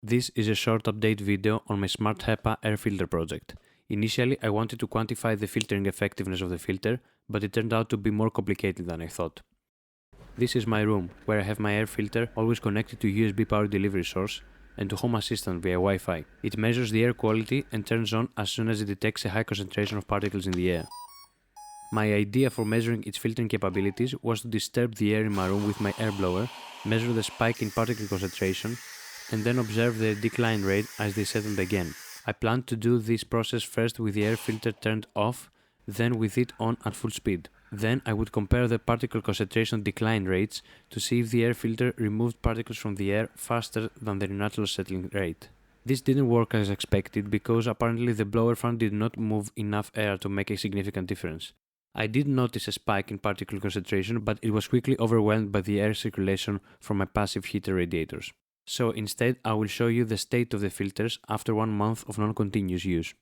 This is a short update video on my smart HEPA air filter project. Initially, I wanted to quantify the filtering effectiveness of the filter, but it turned out to be more complicated than I thought. This is my room, where I have my air filter always connected to USB power delivery source and to Home Assistant via Wi-Fi. It measures the air quality and turns on as soon as it detects a high concentration of particles in the air. My idea for measuring its filtering capabilities was to disturb the air in my room with my air blower, measure the spike in particle concentration, and then observe their decline rate as they settled again. I planned to do this process first with the air filter turned off, then with it on at full speed. Then I would compare the particle concentration decline rates to see if the air filter removed particles from the air faster than their natural settling rate. This didn't work as expected because apparently the blower fan did not move enough air to make a significant difference. I did notice a spike in particle concentration, but it was quickly overwhelmed by the air circulation from my passive heater radiators. So instead, I will show you the state of the filters after 1 month of non-continuous use.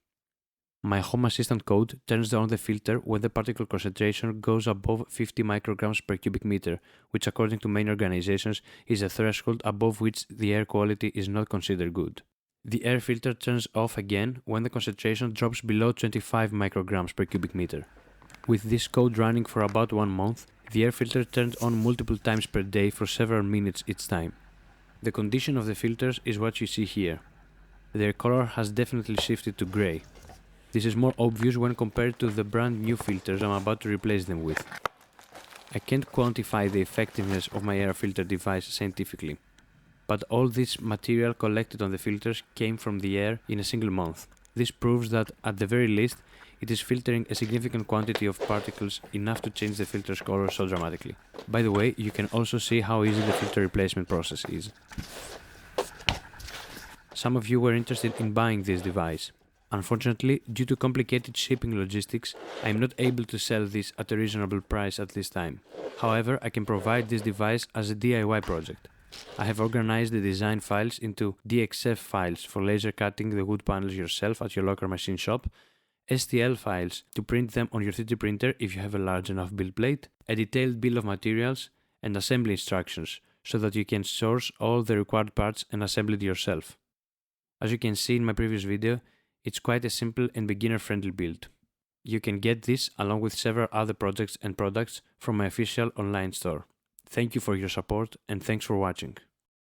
My Home Assistant code turns on the filter when the particle concentration goes above 50 micrograms per cubic meter, which according to many organizations is a threshold above which the air quality is not considered good. The air filter turns off again when the concentration drops below 25 micrograms per cubic meter. With this code running for about 1 month, the air filter turned on multiple times per day for several minutes each time. The condition of the filters is what you see here. Their color has definitely shifted to grey. This is more obvious when compared to the brand new filters I'm about to replace them with. I can't quantify the effectiveness of my air filter device scientifically, but all this material collected on the filters came from the air in a single month. This proves that, at the very least, it is filtering a significant quantity of particles enough to change the filter's color so dramatically. By the way, you can also see how easy the filter replacement process is. Some of you were interested in buying this device. Unfortunately, due to complicated shipping logistics, I am not able to sell this at a reasonable price at this time. However, I can provide this device as a DIY project. I have organized the design files into DXF files for laser cutting the wood panels yourself at your local machine shop, STL files to print them on your 3D printer if you have a large enough build plate, a detailed bill of materials, and assembly instructions so that you can source all the required parts and assemble it yourself. As you can see in my previous video, it's quite a simple and beginner-friendly build. You can get this along with several other projects and products from my official online store. Thank you for your support and thanks for watching.